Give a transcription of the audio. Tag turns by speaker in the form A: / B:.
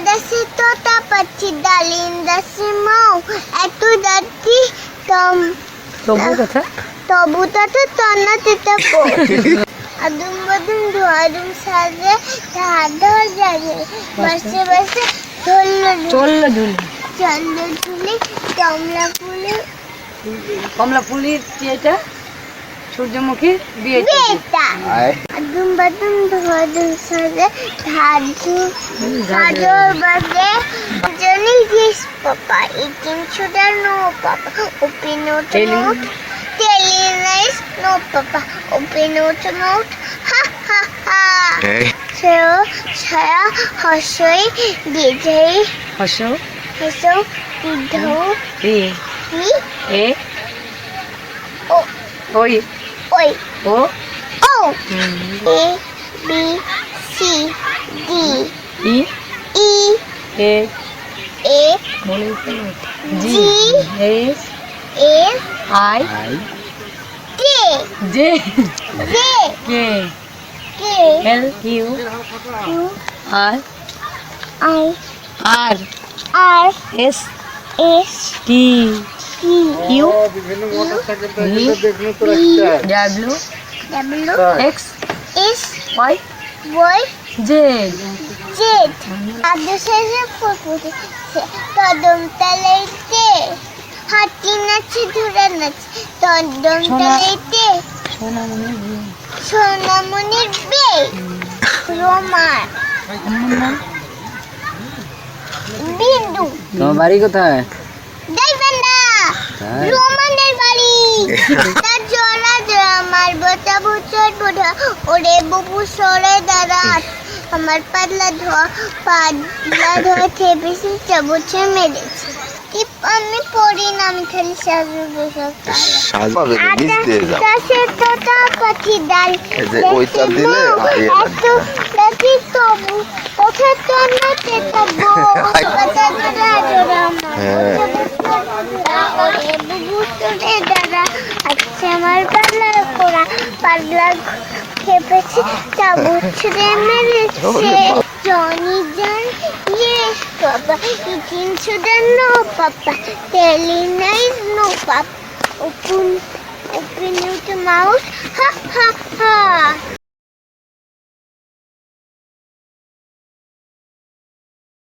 A: dasi tota pachi dalin dasi mau etu dati tom
B: তবু কথা
A: tobu tata tonna titapo adum badum duadum saje dhadar jage base base chollo
B: চললো ঝুলি
A: chollo juli
B: কমলা ফুলের এটা সূর্যমুখী বিয়ে
A: beta adum badum duadum saje dhadar base jani gis papa eating sugar no papa open out mouth telling lies no papa open out mouth ha ha ha saya hasoi dijai
B: হসো
A: haso didho
B: এ
A: ni
B: এ
A: o
B: ওই
A: oi
B: ও
A: o a b c d
B: E
A: e
B: A
A: a
B: বলে
A: G
B: S
A: f
B: I
A: t
B: J
A: j
B: K
A: k
B: L U
A: q
B: R
A: i
B: R
A: r
B: S
A: s
B: T
A: t
B: U
A: v
B: W
A: w
B: X
A: s
B: Y
A: y
B: Z
A: z adusese ফুটফুটে তদম তলাইতে হাতি নাচে ধরে নাচে তদম তলাইতে সোনামণির বে রোমার বিন্দু
C: তোমার বাড়ি কোথায়?
A: দেখবেন না
C: তাই?
A: রোমানের বাড়ি তার জোড়া জোড়া আমার বোটা বুচর বুড়া ওরে বুবু সরে দাঁড়াত আমার পাতলা ধোয়া থেপেছি চাবুচে মেরেছে টিপ আমি পড়ি না আমি খালি সাজু বসে
D: সাজবে নিচ দিয়ে যাও
A: আকাশে তোতা পাখি ডাল
D: এই যে ওইটা দিলে হারিয়ে
A: এত দেখি তবু ওঠে তো নাচে তবু পাতা জোড়া জোড়া
D: হ্যাঁ।
A: ওরে বুবু সরে দাঁড়া আচ্ছা আমার পাগলা খেপেছি চাবুচে মেরেছে Johnny John, yes, Papa. Eating sugar, no, Papa. Telling lies, no, Papa. Open your mouth, ha, ha, ha.